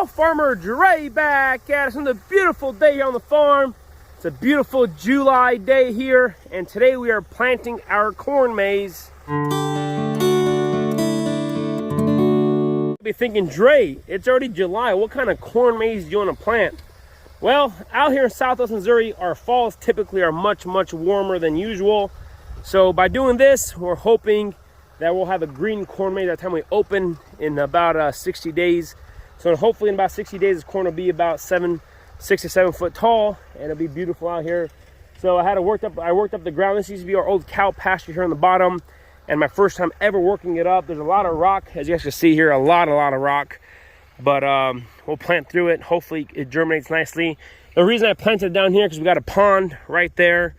y'all, Farmer Dre back at us on the beautiful day here on the farm. It's a beautiful July day here, and today we are planting our corn maze. You'll be thinking, Dre, it's already July. What kind of corn maze do you want to plant? Well, out here in Southwest Missouri, our falls typically are much warmer than usual. So by doing this, we're hoping that we'll have a green corn maze by the time we open in about 60 days. So hopefully in about 60 days, this corn will be about 6 to 7 foot tall, and it'll be beautiful out here. So I worked up the ground. This used to be our old cow pasture here on the bottom, and my first time ever working it up. There's a lot of rock, as you guys can see here, a lot of rock. But we'll plant through it. Hopefully it germinates nicely. The reason I planted it down here because we got a pond right there,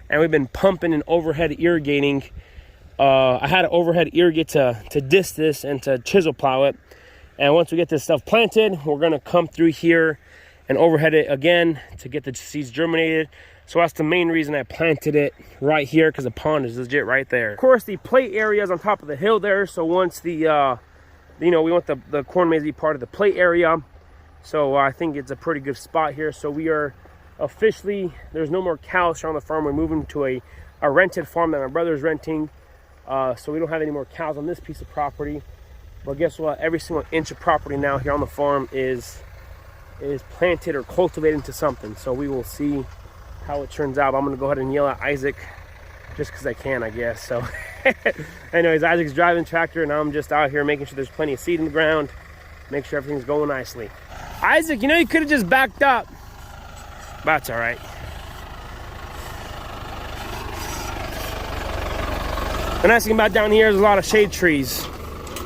and we've been pumping and overhead irrigating. I had to overhead irrigate to disc this and to chisel plow it. And once we get this stuff planted, we're gonna come through here and overhead it again to get the seeds germinated. So that's the main reason I planted it right here, because the pond is legit right there. Of course, the plate area is on top of the hill there. So once we want the corn maze to be part of the plate area. So I think it's a pretty good spot here. So we are officially, there's no more cows here on the farm. We're moving to a rented farm that my brother's renting. So we don't have any more cows on this piece of property. But guess what? Every single inch of property now here on the farm is planted or cultivated into something. So we will see how it turns out. I'm gonna go ahead and yell at Isaac just because I can, I guess. So anyways, Isaac's driving tractor and I'm just out here making sure there's plenty of seed in the ground, make sure everything's going nicely. Isaac, you know, you could have just backed up. But that's all right. The nice thing about down here is a lot of shade trees.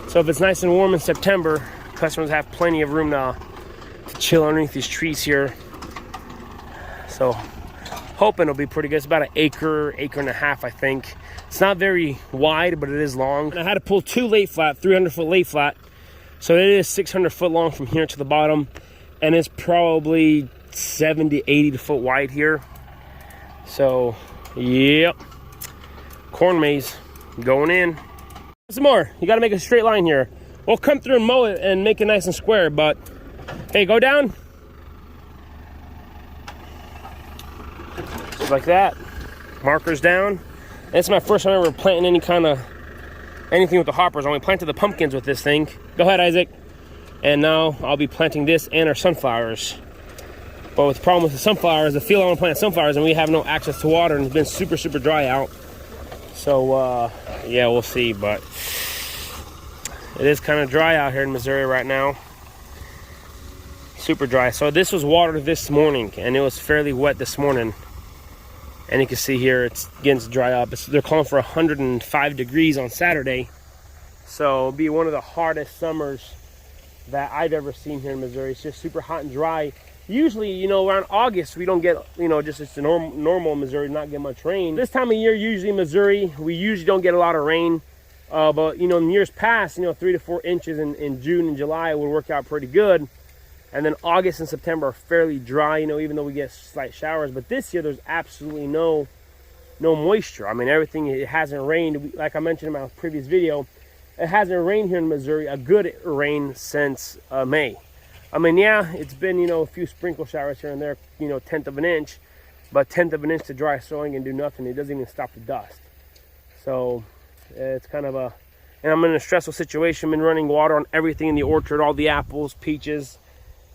So if it's nice and warm in September, customers have plenty of room to chill underneath these trees here. So hoping it'll be pretty good. It's about an acre and a half, I think. It's not very wide, but it is long. And I had to pull 2 lay flat, 300 foot lay flat. So it is 600 foot long from here to the bottom. And it's probably 70, 80 foot wide here. So, yep. Corn maze going in. Some more. You got to make a straight line here. We'll come through and mow it and make it nice and square, but hey, go down. Just like that. Markers down. And it's my first time ever planting anything with the hoppers. I only planted the pumpkins with this thing. Go ahead, Isaac. And now I'll be planting this and our sunflowers. But with the problem with the sunflowers, the field I want to plant sunflowers, and we have no access to water, and it's been super dry out. So yeah, we'll see, but it is kind of dry out here in Missouri right now. Super dry. So this was watered this morning, and it was fairly wet this morning. And you can see here it's getting to dry up. They're calling for 105 degrees on Saturday. So it'll be one of the hardest summers that I've ever seen here in Missouri. It's just super hot and dry. Usually, you know, around August, we don't get, you know, just it's a normal Missouri, not get much rain. This time of year, usually in Missouri, we usually don't get a lot of rain. But, you know, in years past, you know, 3 to 4 inches in June and July would work out pretty good. And then August and September are fairly dry, you know, even though we get slight showers. But this year, there's absolutely no moisture. I mean, everything, it hasn't rained. Like I mentioned in my previous video, it hasn't rained here in Missouri, a good rain since May. I mean, yeah, it's been, you know, a few sprinkle showers here and there, you know, 1/10 of an inch. But 1/10 of an inch to dry sowing and do nothing. It doesn't even stop the dust. So it's kind of and I'm in a stressful situation. Been running water on everything in the orchard, all the apples, peaches.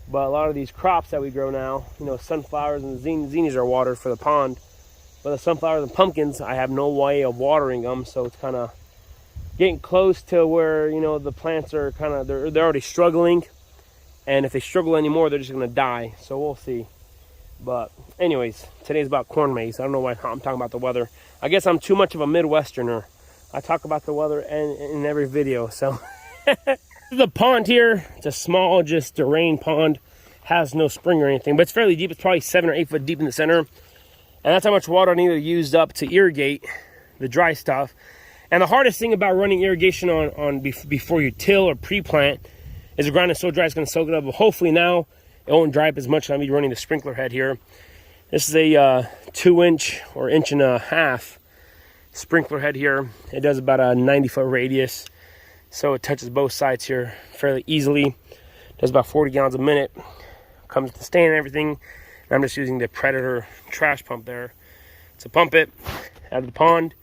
But a lot of these crops that we grow now, you know, sunflowers and zinnias are watered for the pond. But the sunflowers and pumpkins, I have no way of watering them. So it's kind of getting close to where, you know, the plants are kind of, they're already struggling. And if they struggle anymore, they're just going to die. So we'll see. But anyways, today's about corn maze. I don't know why I'm talking about the weather. I guess I'm too much of a Midwesterner. I talk about the weather in every video. So the pond here, it's a small, just a rain pond. Has no spring or anything, but it's fairly deep. It's probably 7 or 8 foot deep in the center. And that's how much water I need to use up to irrigate the dry stuff. And the hardest thing about running irrigation on before you till or pre-plant is the ground is so dry it's going to soak it up. But hopefully now it won't dry up as much. I'll be running the sprinkler head here. This is a 2-inch or 1.5 inch sprinkler head here. It does about a 90 foot radius, so it touches both sides here fairly easily. Does about 40 gallons a minute. Comes with the stand and everything. And I'm just using the Predator trash pump there to pump it out of the pond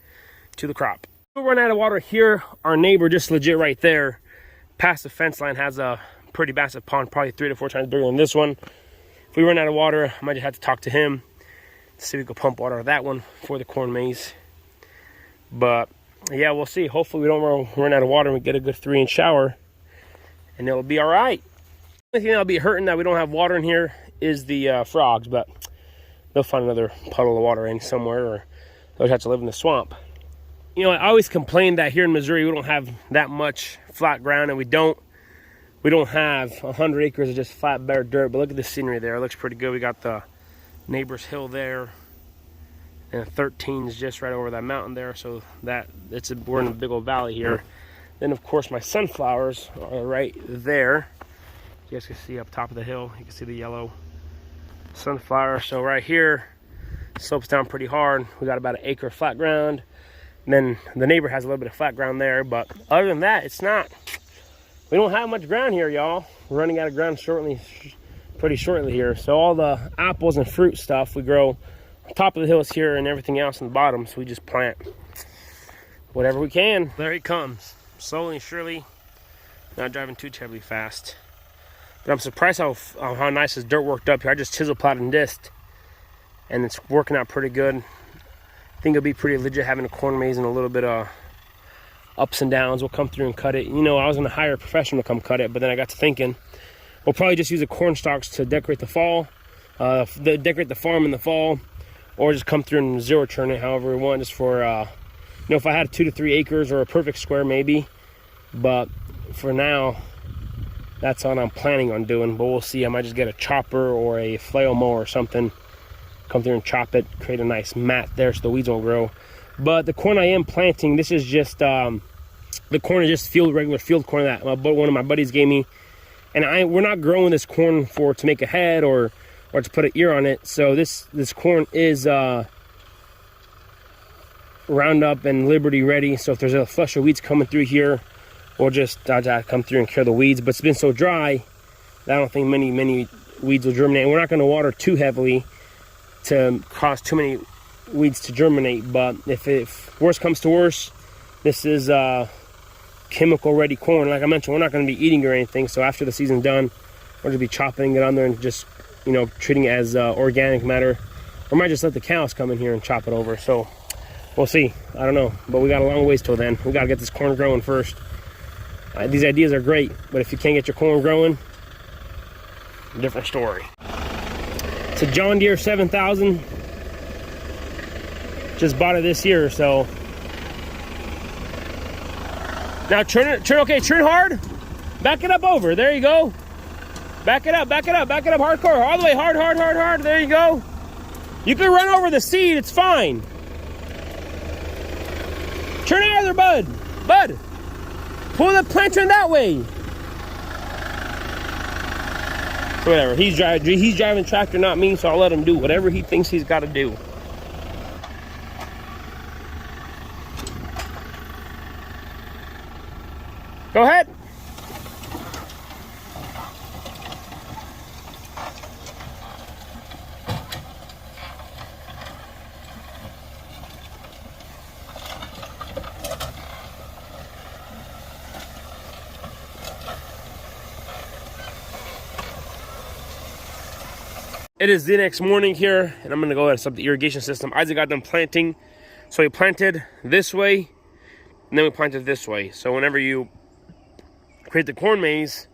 to the crop. We'll run out of water here. Our neighbor just legit right there past the fence line has a pretty massive pond, probably 3 to 4 times bigger than this one. If we run out of water, I might just have to talk to him to see if we can pump water out of that one for the corn maze. But yeah, we'll see. Hopefully we don't run out of water and we get a good 3-inch shower and it'll be all right. The only thing that'll be hurting that we don't have water in here is the frogs, but they'll find another puddle of water in somewhere, or they'll have to live in the swamp. You know, I always complain that here in Missouri we don't have that much flat ground, and we don't have 100 acres of just flat bare dirt. But look at the scenery there. It looks pretty good. We got the neighbor's hill there, and 13 is just right over that mountain there. So we're in a big old valley here. Then of course my sunflowers are right there. You guys can see up top of the hill. You can see the yellow sunflower. So right here, slopes down pretty hard. We got about 1 acre of flat ground. And then the neighbor has a little bit of flat ground there, but other than that, we don't have much ground here, y'all. We're running out of ground pretty shortly here. So all the apples and fruit stuff we grow on top of the hills here, and everything else on the bottom. So we just plant whatever we can. There he comes, slowly and surely, not driving too terribly fast. But I'm surprised how nice his dirt worked up here. I just chisel plowed and disced, and it's working out pretty good. I think it'll be pretty legit having a corn maze and a little bit of ups and downs. We'll come through and cut it. You know, I was going to hire a professional to come cut it, but then I got to thinking, we'll probably just use the corn stalks to decorate the fall, decorate the farm in the fall, or just come through and zero turn it however we want, just for, you know, if I had 2 to 3 acres or a perfect square maybe. But for now, that's what I'm planning on doing. But we'll see. I might just get a chopper or a flail mower or something, come through and chop it, create a nice mat there so the weeds won't grow. But the corn I am planting, this is just the corn is just regular field corn that one of my buddies gave me, and we're not growing this corn to make a head or to put an ear on it. So this corn is Roundup and Liberty ready. So if there's a flush of weeds coming through here, we'll just come through and clear the weeds. But it's been so dry that I don't think many weeds will germinate. And we're not going to water too heavily to cause too many weeds to germinate. But if worse comes to worse, this is chemical ready corn. Like I mentioned, we're not going to be eating or anything. So after the season's done, we're going to be chopping it on there and just, you know, treating it as organic matter. Or might just let the cows come in here and chop it over. So we'll see. I don't know, but we got a long ways till then. We got to get this corn growing first. These ideas are great, but if you can't get your corn growing, different story. It's a John Deere 7000. Just bought it this year, so. Now turn hard. Back it up over. There you go. Back it up hardcore. All the way hard. There you go. You can run over the seed, it's fine. Turn out of there, bud. Pull the planter that way. Whatever, he's driving tractor, not me, so I'll let him do whatever he thinks he's got to do. Go ahead. It is the next morning here, and I'm going to go ahead and set up the irrigation system. Isaac got done planting, so he planted this way, and then we planted this way. So whenever you create the corn maze,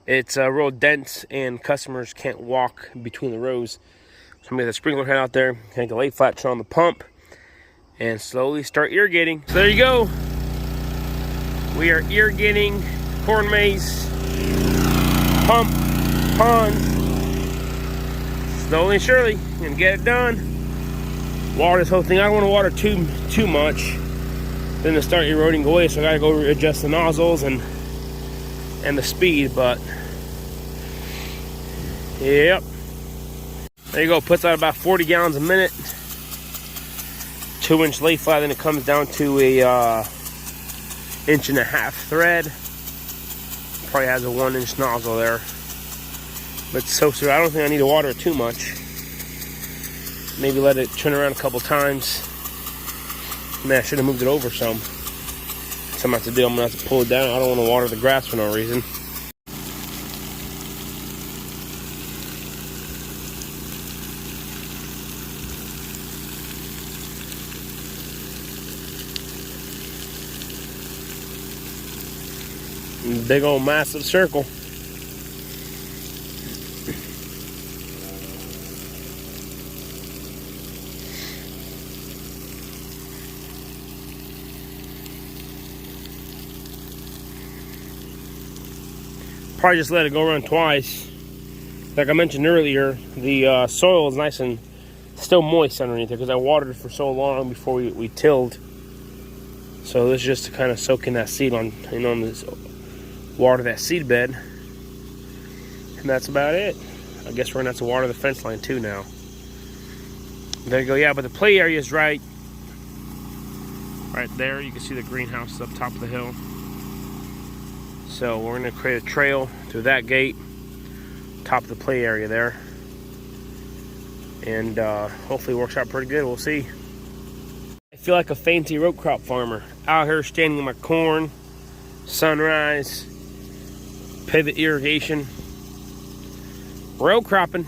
it's real dense, and customers can't walk between the rows. So I'm going to get the sprinkler head out there, connect the lay flat, turn on the pump, and slowly start irrigating. So there you go. We are irrigating corn maze, pump, pond. Slowly and surely, gonna get it done. Water this whole thing. I don't want to water too much, then to start eroding away. So I gotta go adjust the nozzles and the speed. But yep, there you go. Puts out about 40 gallons a minute. 2-inch lay flat. Then it comes down to a 1.5-inch thread. Probably has a 1-inch nozzle there. But so I don't think I need to water it too much. Maybe let it turn around a couple times. Man, I should have moved it over some. So I'm going to have to do, I'm going to have to pull it down. I don't want to water the grass for no reason. Big old massive circle. Probably just let it go around twice. Like I mentioned earlier, the soil is nice and still moist underneath it because I watered it for so long before we tilled. So this is just to kind of soak in that seed on, you know, this water that seed bed, and that's about it. I guess we're gonna have to water the fence line too now. There you go. Yeah, but the play area is right there. You can see the greenhouse up top of the hill. So we're gonna create a trail through that gate, top of the play area there, and hopefully it works out pretty good. We'll see. I feel like a fancy row crop farmer out here standing in my corn, sunrise, pivot irrigation, row cropping.